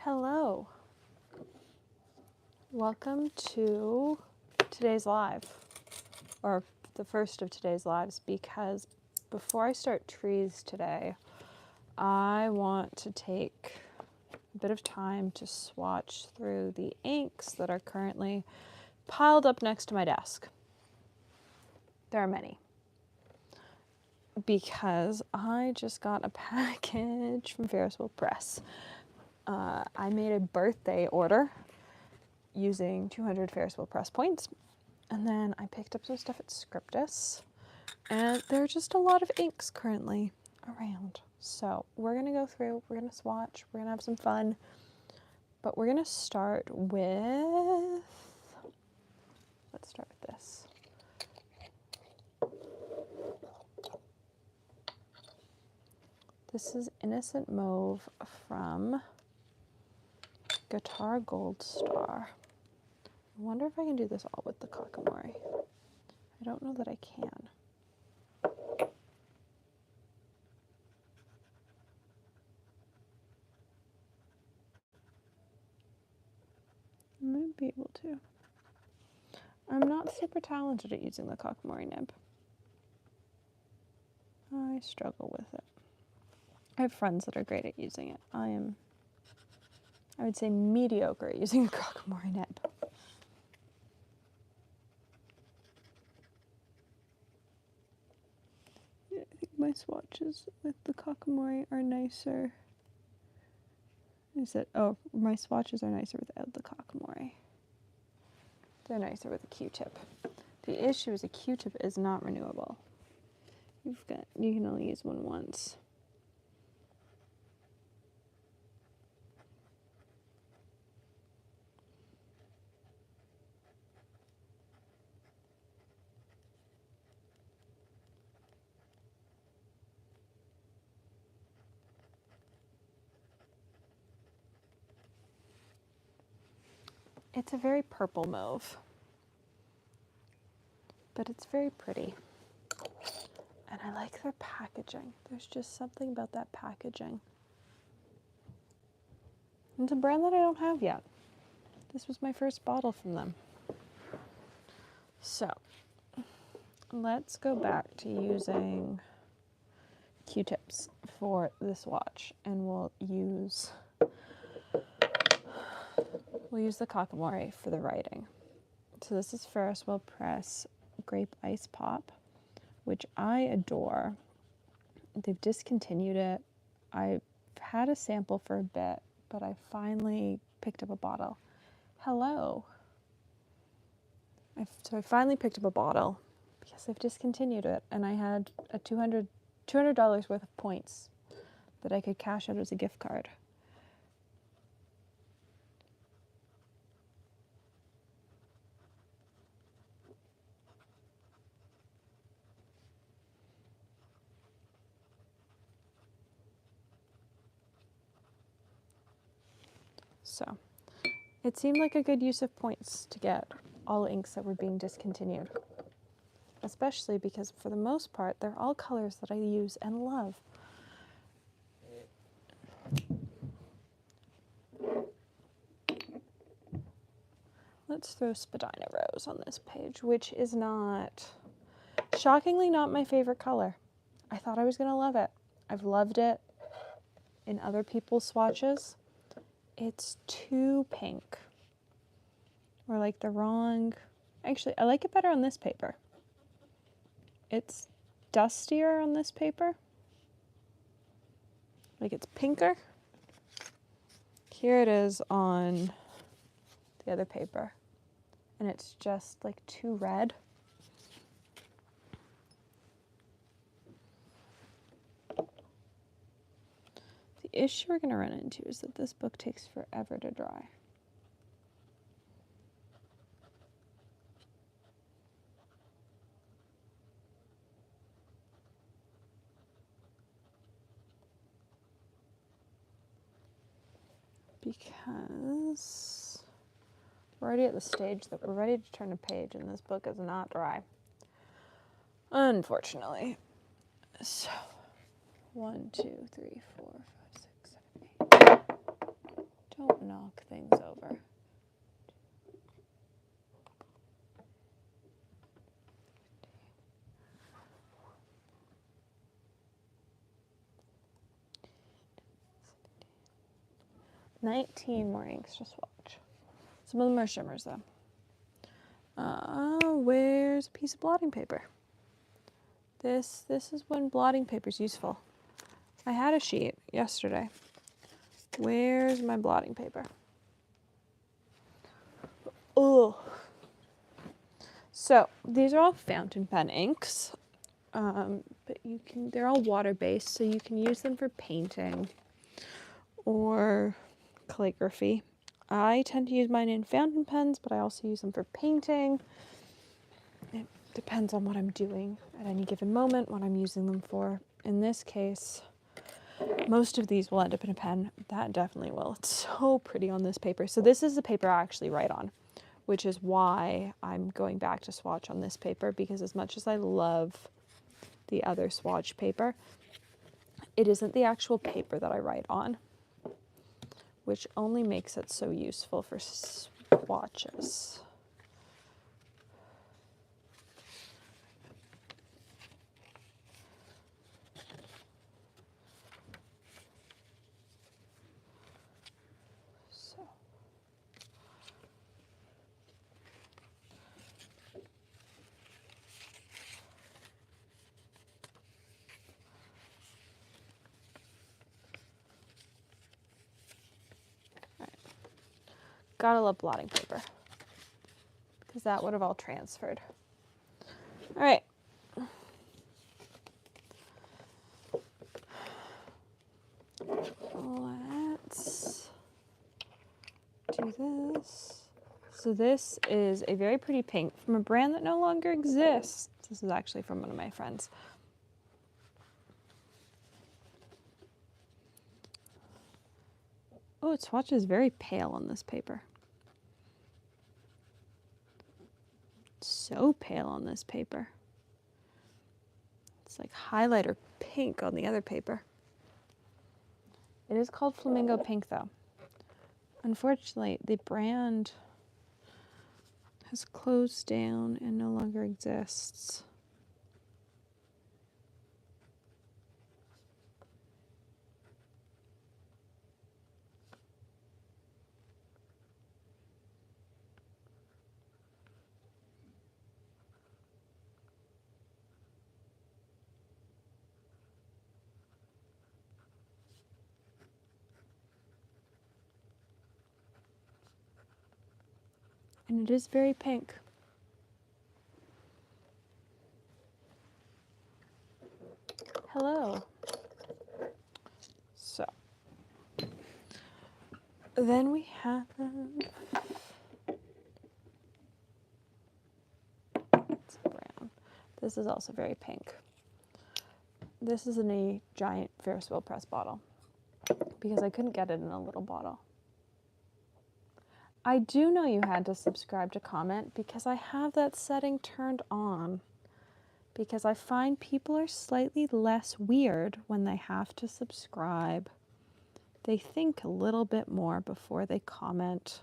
Hello. Welcome to today's live, or the first of today's lives, because before I start trees today, I want to take a bit of time to swatch through the inks that are currently piled up next to my desk. There are many. Because I just got a package from Wearingeul Press. I made a birthday order using 200 Wearingeul Press points, and then I picked up some stuff at Scriptus, and there are just a lot of inks currently around. So we're gonna go through, we're gonna swatch, we're gonna have some fun, but we're gonna start with, let's start with this. This is Innocent Mauve from Guitar Gold Star. I wonder if I can do this all with the Kakamori. I don't know that I can. I might be able to. I'm not super talented at using the Kakamori nib. I struggle with it. I have friends that are great at using it. I would say, mediocre at using a Kakamori nib. Yeah, I think my swatches with the Kakamori are nicer. My swatches are nicer without the Kakamori. They're nicer with a Q-tip. The issue is a Q-tip is not renewable. You can only use one once. It's a very purple mauve, but it's very pretty. And I like their packaging. There's just something about that packaging. It's a brand that I don't have yet. This was my first bottle from them. So, let's go back to using Q-tips for this watch, and we'll use the Kakamori for the writing. So this is Wearingeul Press Grape Ice Pop, which I adore. They've discontinued it. I've had a sample for a bit, but I finally picked up a bottle. Hello. So I finally picked up a bottle because they've discontinued it, and I had a $200 worth of points that I could cash out as a gift card. So it seemed like a good use of points to get all inks that were being discontinued, especially because for the most part, they're all colors that I use and love. Let's throw Spadina Rose on this page, which is shockingly not my favorite color. I thought I was gonna love it. I've loved it in other people's swatches. It's too pink. Or like the wrong... Actually, I like it better on this paper. It's dustier on this paper. Like it's pinker. Here it is on the other paper. And it's just like too red. The issue we're going to run into is that this book takes forever to dry. Because we're already at the stage that we're ready to turn a page and this book is not dry. Unfortunately. So, 1, 2, 3, 4, 5, 6, 7, 8. Don't knock things over. $19 more inks to swatch. Some of them are shimmers though. Where's a piece of blotting paper? This is when blotting paper is useful. I had a sheet yesterday. Where's my blotting paper? Oh. So these are all fountain pen inks, but they're all water-based, so you can use them for painting or calligraphy. I tend to use mine in fountain pens, but I also use them for painting. It depends on what I'm doing at any given moment, what I'm using them for. In this case, most of these will end up in a pen. That definitely will. It's so pretty on this paper. So this is the paper I actually write on, which is why I'm going back to swatch on this paper, because as much as I love the other swatch paper, it isn't the actual paper that I write on, which only makes it so useful for swatches. Gotta love blotting paper, because that would have all transferred. All right. Let's do this. So this is a very pretty pink from a brand that no longer exists. This is actually from one of my friends. Oh, its swatch is very pale on this paper. So pale on this paper. It's like highlighter pink on the other paper. It is called Flamingo Pink though. Unfortunately, the brand has closed down and no longer exists. And it is very pink. Hello. So, then we have, it's brown. This is also very pink. This is in a giant Ferris wheel press bottle because I couldn't get it in a little bottle. I do know you had to subscribe to comment because I have that setting turned on, because I find people are slightly less weird when they have to subscribe. They think a little bit more before they comment.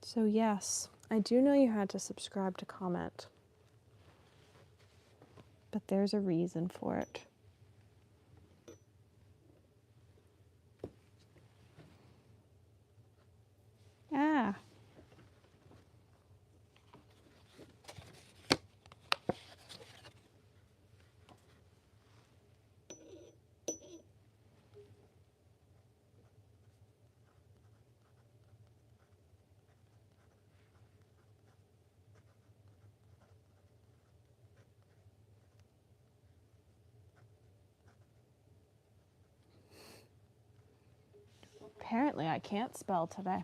So yes, I do know you had to subscribe to comment, but there's a reason for it. Ah. Apparently I can't spell today.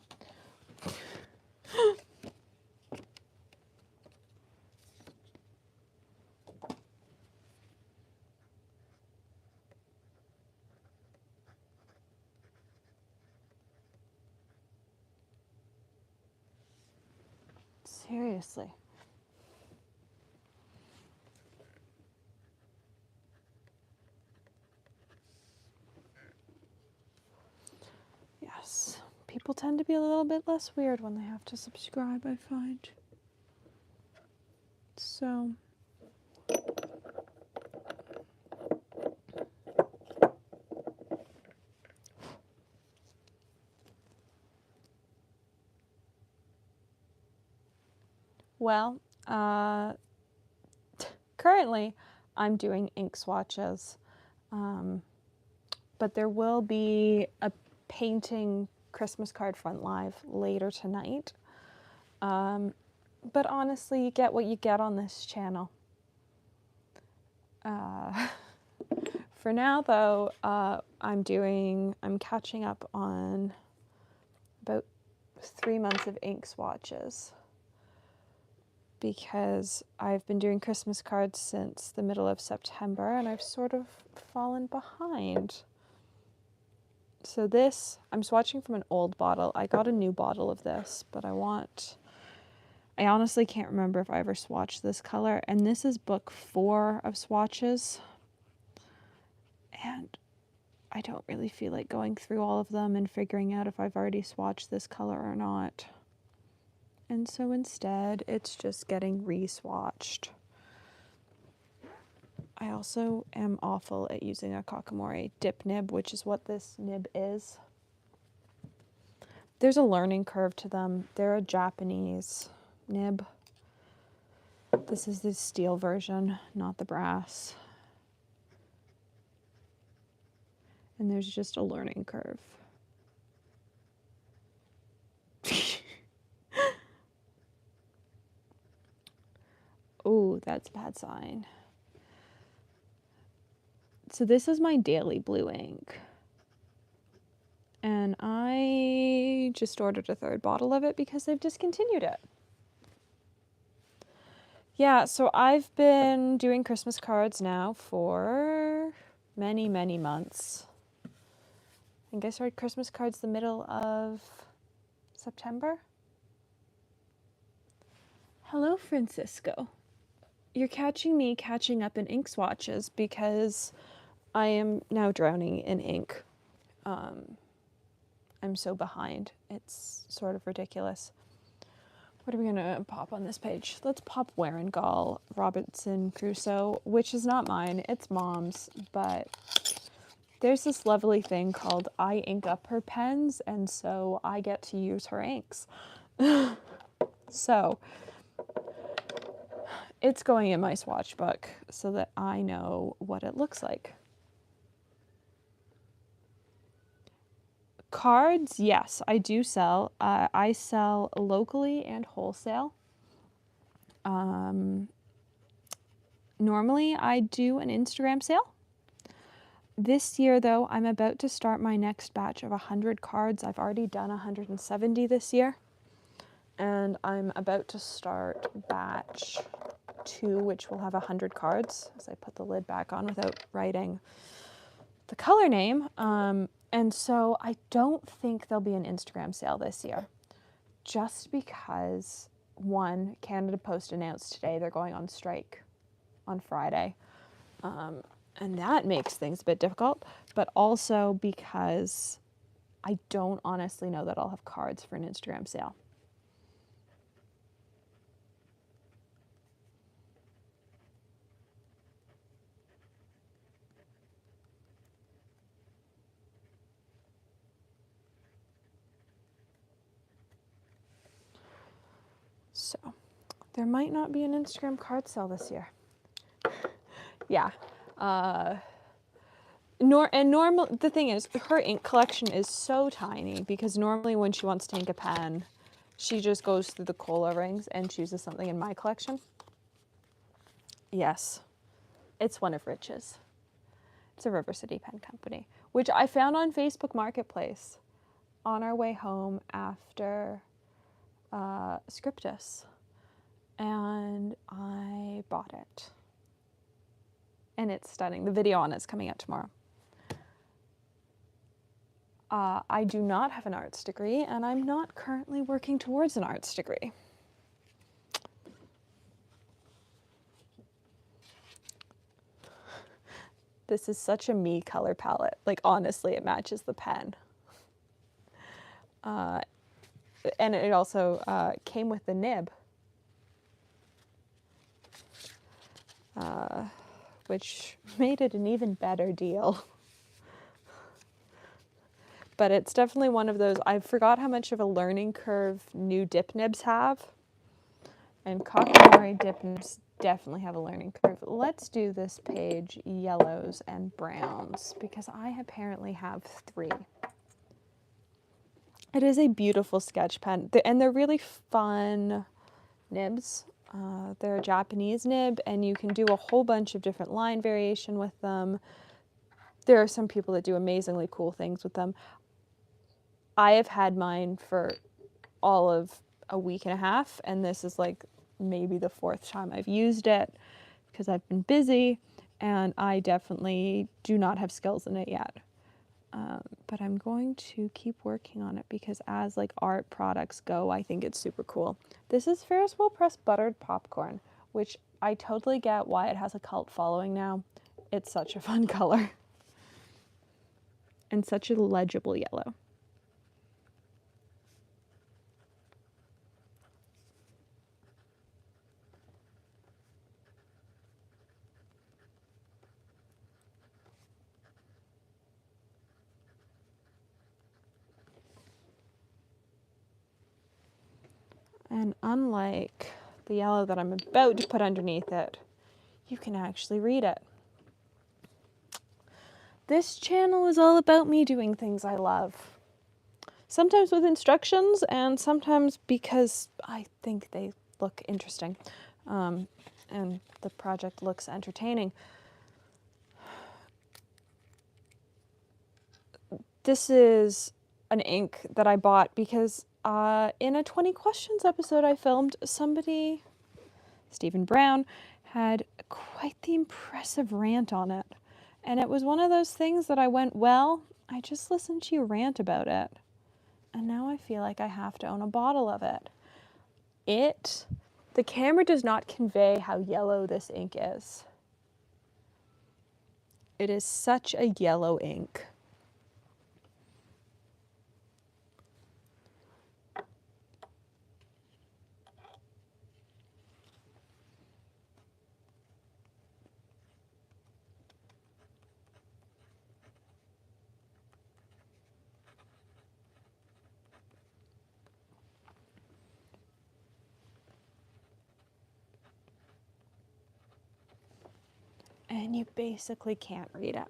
Seriously. people tend to be a little bit less weird when they have to subscribe, I find. So, well, currently I'm doing ink swatches, but there will be a painting Christmas card front live later tonight. But honestly, you get what you get on this channel. For now though, I'm catching up on about 3 months of ink swatches, because I've been doing Christmas cards since the middle of September and I've sort of fallen behind. So this, I'm swatching from an old bottle. I got a new bottle of this, but I honestly can't remember if I ever swatched this color. And this is book 4 of swatches. And I don't really feel like going through all of them and figuring out if I've already swatched this color or not. And so instead, it's just getting re-swatched. I also am awful at using a Kakamori dip nib, which is what this nib is. There's a learning curve to them. They're a Japanese nib. This is the steel version, not the brass. And there's just a learning curve. Oh, that's a bad sign. So this is my daily blue ink. And I just ordered a 3rd bottle of it because they've discontinued it. Yeah, so I've been doing Christmas cards now for many, many months. I think I started Christmas cards the middle of September. Hello, Francisco. You're catching me catching up in ink swatches because I am now drowning in ink. I'm so behind. It's sort of ridiculous. What are we going to pop on this page? Let's pop Wearingeul, Robinson Crusoe, which is not mine. It's Mom's, but there's this lovely thing called I ink up her pens, and so I get to use her inks. So it's going in my swatch book so that I know what it looks like. Cards, yes, I do sell. I sell locally and wholesale. Normally, I do an Instagram sale. This year, though, I'm about to start my next batch of 100 cards. I've already done 170 this year. And I'm about to start batch 2, which will have 100 cards, as I put the lid back on without writing the color name. And so I don't think there'll be an Instagram sale this year, just because, one, Canada Post announced today they're going on strike on Friday, and that makes things a bit difficult, but also because I don't honestly know that I'll have cards for an Instagram sale. So there might not be an Instagram card sale this year. Yeah. The thing is, her ink collection is so tiny because normally when she wants to ink a pen, she just goes through the cola rings and chooses something in my collection. Yes, it's one of Rich's. It's a River City Pen Company, which I found on Facebook Marketplace on our way home after Scriptus, and I bought it. And it's stunning. The video on it's coming out tomorrow. I do not have an arts degree, and I'm not currently working towards an arts degree. This is such a me color palette. Like, honestly, it matches the pen. And it also came with the nib, which made it an even better deal. But it's definitely one of those, I forgot how much of a learning curve new dip nibs have. And Kakamori dip nibs definitely have a learning curve. Let's do this page, yellows and browns, because I apparently have 3. It is a beautiful sketch pen, and they're really fun nibs. They're a Japanese nib, and you can do a whole bunch of different line variation with them. There are some people that do amazingly cool things with them. I have had mine for all of a week and a half, and this is like maybe the 4th time I've used it because I've been busy, and I definitely do not have skills in it yet. But I'm going to keep working on it because as like art products go, I think it's super cool. This is Ferris Wheel Press Buttered Popcorn, which I totally get why it has a cult following now. It's such a fun color and such a legible yellow. And unlike the yellow that I'm about to put underneath it, you can actually read it. This channel is all about me doing things I love. Sometimes with instructions and sometimes because I think they look interesting and the project looks entertaining. This is an ink that I bought because in a 20 questions episode I filmed, somebody, Stephen Brown, had quite the impressive rant on it. And it was one of those things that I went, well, I just listened to you rant about it. And now I feel like I have to own a bottle of it. The camera does not convey how yellow this ink is. It is such a yellow ink. And you basically can't read it,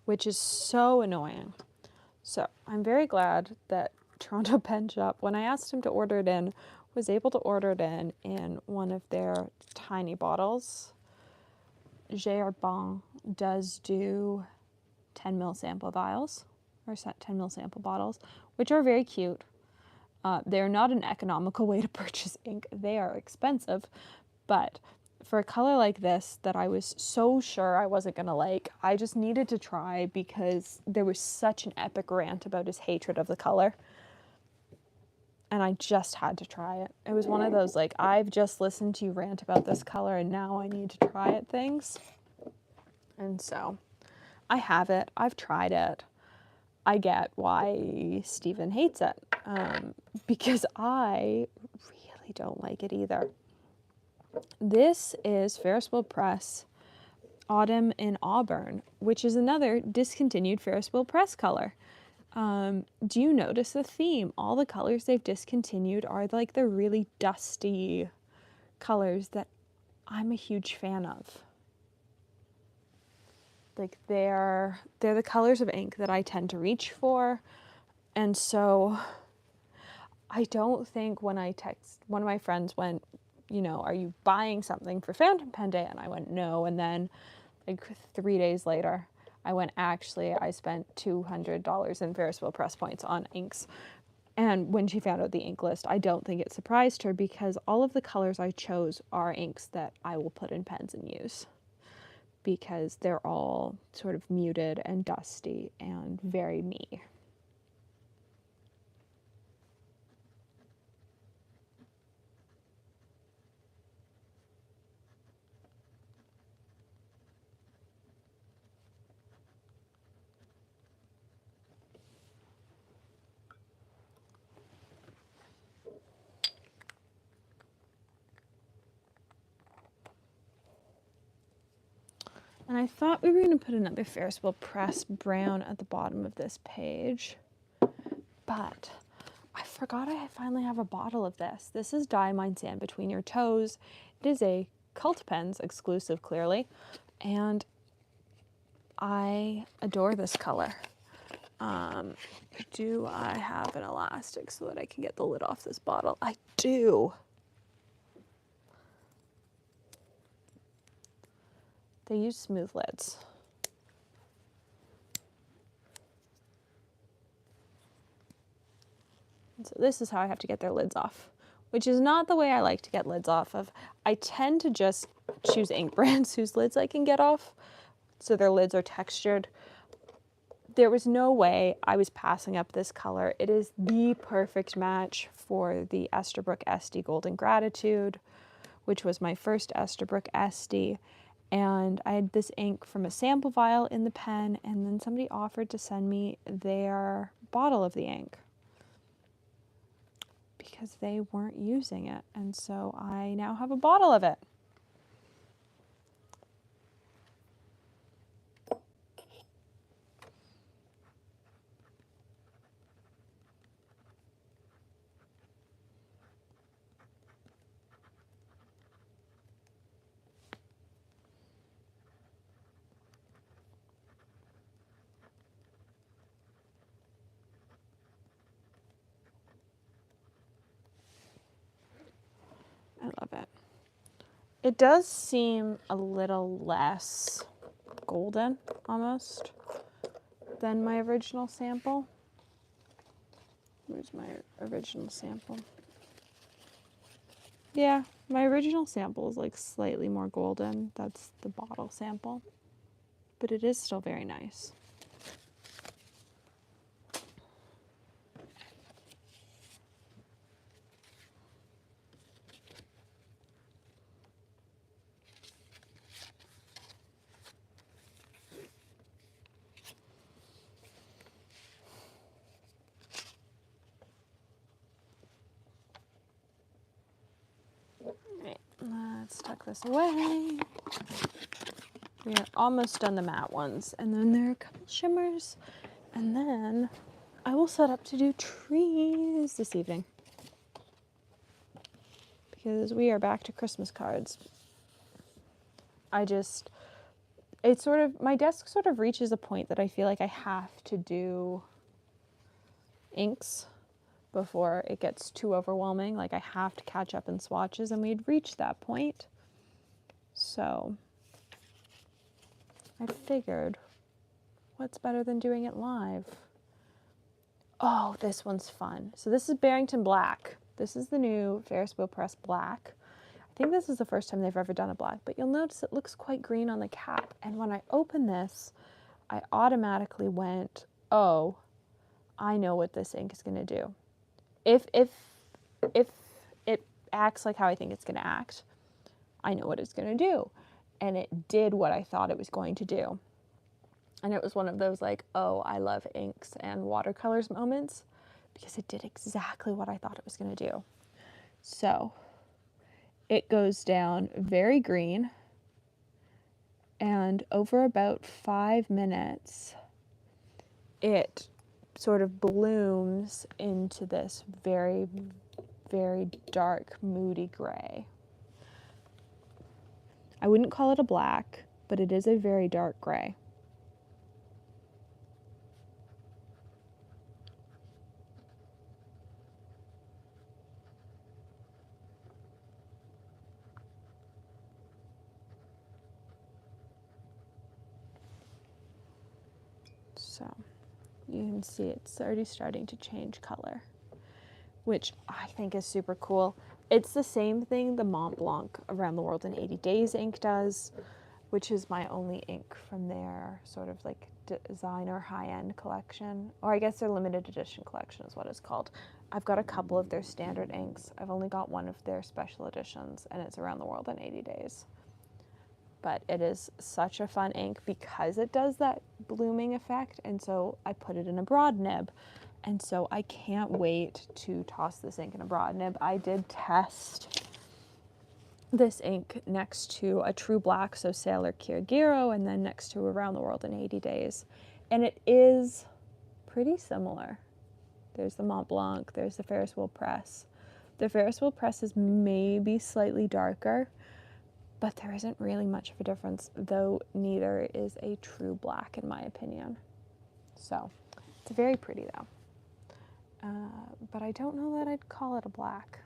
which is so annoying. So I'm very glad that Toronto Pen Shop, when I asked him to order it in, was able to order it in one of their tiny bottles. Gerbon does do 10 ml sample vials, or 10 ml sample bottles, which are very cute. They're not an economical way to purchase ink. They are expensive, but for a color like this that I was so sure I wasn't gonna like, I just needed to try because there was such an epic rant about his hatred of the color. And I just had to try it. It was one of those, like, I've just listened to you rant about this color and now I need to try it things. And so I have it. I've tried it. I get why Stephen hates it because I really don't like it either. This is Ferris Wheel Press Autumn in Auburn, which is another discontinued Ferris Wheel Press color. Do you notice the theme? All the colors they've discontinued are like the really dusty colors that I'm a huge fan of. Like they're the colors of ink that I tend to reach for. And so I don't think when I text, one of my friends went, you know, are you buying something for Fountain Pen Day? And I went, no. And then like 3 days later, I went, actually, I spent $200 in Ferris Wheel Press points on inks. And when she found out the ink list, I don't think it surprised her because all of the colors I chose are inks that I will put in pens and use because they're all sort of muted and dusty and very me. And I thought we were going to put another Ferris wheel press brown at the bottom of this page, but I forgot I finally have a bottle of this. This is Diamine Sand Between Your Toes. It is a Cult Pens exclusive, clearly, and I adore this color. Do I have an elastic so that I can get the lid off this bottle? I do. They use smooth lids. And so this is how I have to get their lids off, which is not the way I like to get lids off of. I tend to just choose ink brands whose lids I can get off, so their lids are textured. There was no way I was passing up this color. It is the perfect match for the Esterbrook SD Golden Gratitude, which was my first Esterbrook SD. And I had this ink from a sample vial in the pen, and then somebody offered to send me their bottle of the ink because they weren't using it. And so I now have a bottle of it. I love it. It does seem a little less golden, almost, than my original sample. Where's my original sample? Yeah, my original sample is like slightly more golden. That's the bottle sample. But it is still very nice. Let's tuck this away. We are almost done the matte ones, and then there are a couple shimmers, and then I will set up to do trees this evening because we are back to Christmas cards. It's sort of, my desk sort of reaches a point that I feel like I have to do inks before it gets too overwhelming. Like I have to catch up in swatches, and we'd reached that point. So I figured, what's better than doing it live? Oh, this one's fun. So this is Barrington Black. This is the new Ferris Wheel Press Black. I think this is the first time they've ever done a black, but you'll notice it looks quite green on the cap. And when I opened this, I automatically went, oh, I know what this ink is going to do. If it acts like how I think it's going to act, I know what it's going to do. And it did what I thought it was going to do. And it was one of those like, oh, I love inks and watercolors moments, because it did exactly what I thought it was going to do. So it goes down very green, and over about 5 minutes, it sort of blooms into this very, very dark, moody gray. I wouldn't call it a black, but it is a very dark gray. So you can see it's already starting to change color, which I think is super cool. It's the same thing the Mont Blanc Around the World in 80 Days ink does, which is my only ink from their sort of like designer high-end collection, or I guess their limited edition collection is what it's called. I've got a couple of their standard inks. I've only got one of their special editions, and it's Around the World in 80 Days. But it is such a fun ink because it does that blooming effect, and so I put it in a broad nib. And so I can't wait to toss this ink in a broad nib. I did test this ink next to a True Black, so Sailor Kirigiro, and then next to Around the World in 80 Days. And it is pretty similar. There's the Mont Blanc, there's the Ferris Wheel Press. The Ferris Wheel Press is maybe slightly darker, but there isn't really much of a difference, though neither is a True Black in my opinion. So it's very pretty though. But I don't know that I'd call it a black.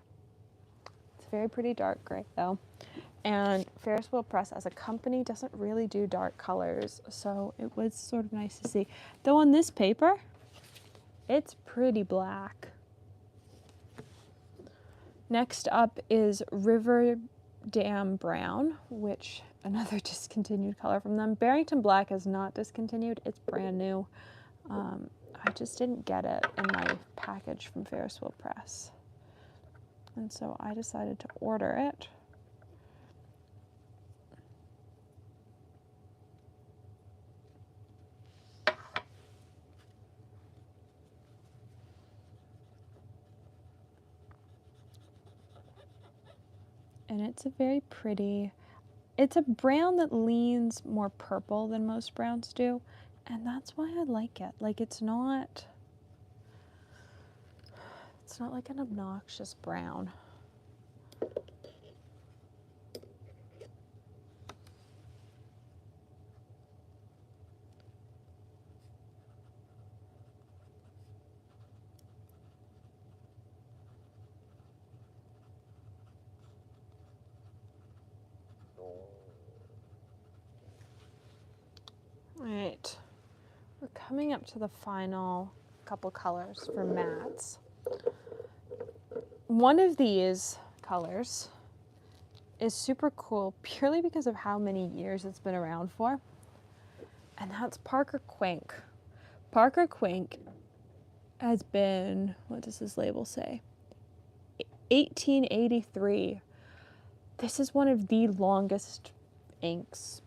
It's a very pretty dark gray though. And Ferris Wheel Press as a company doesn't really do dark colors, so it was sort of nice to see. Though on this paper, it's pretty black. Next up is River Dam Brown, which another discontinued color from them. Barrington Black is not discontinued, it's brand new. I just didn't get it in my package from Ferris Wheel Press. And so I decided to order it. And it's a very pretty, it's a brown that leans more purple than most browns do. And that's why I like it. Like it's not like an obnoxious brown. All right, we're coming up to the final couple colors for mattes. One of these colors is super cool purely because of how many years it's been around for, and that's Parker Quink. Parker Quink has been, what does this label say? 1883. This is one of the longest inks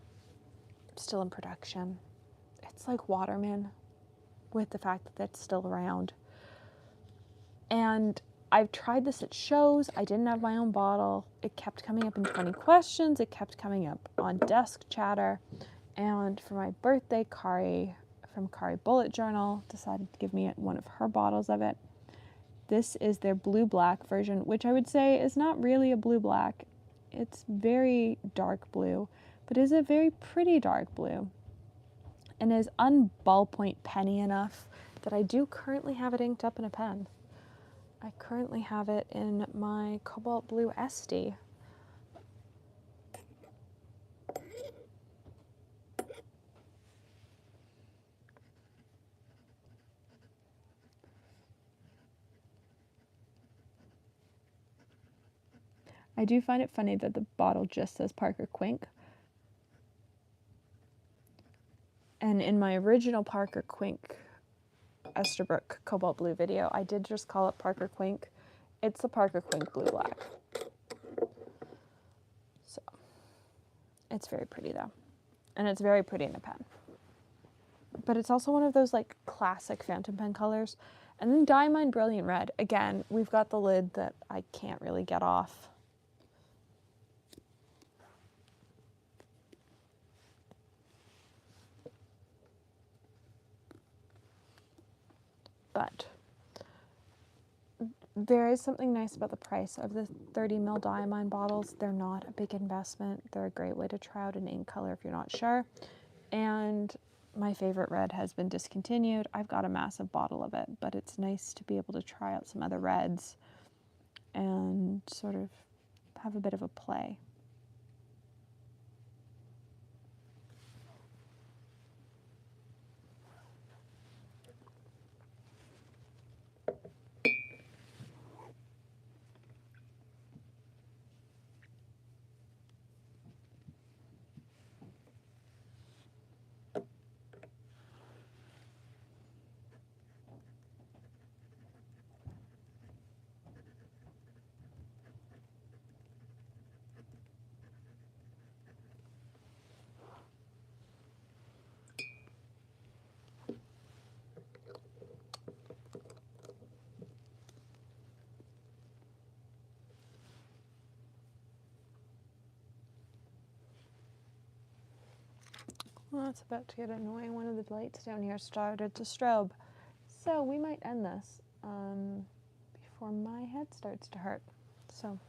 still in production. It's like Waterman with the fact that it's still around. And I've tried this at shows. I didn't have my own bottle. It kept coming up in 20 questions. It kept coming up on desk chatter. And for my birthday, Kari from Kari Bullet Journal decided to give me one of her bottles of it. This is their blue black version, which I would say is not really a blue black. It's very dark blue, but is a very pretty dark blue. And is unballpoint penny enough that I do currently have it inked up in a pen. I currently have it in my Cobalt Blue SD. I do find it funny that the bottle just says Parker Quink. And in my original Parker Quink Esterbrook Cobalt Blue video, I did just call it Parker Quink. It's the Parker Quink Blue Black. So, it's very pretty though. And it's very pretty in a pen. But it's also one of those like classic fountain pen colors. And then Diamond Brilliant Red. Again, we've got the lid that I can't really get off. But there is something nice about the price of the 30 ml diamine bottles. They're not a big investment. They're a great way to try out an ink color if you're not sure. And my favorite red has been discontinued. I've got a massive bottle of it, but it's nice to be able to try out some other reds and sort of have a bit of a play. Well, it's about to get annoying. One of the lights down here started to strobe. So we might end this before my head starts to hurt. So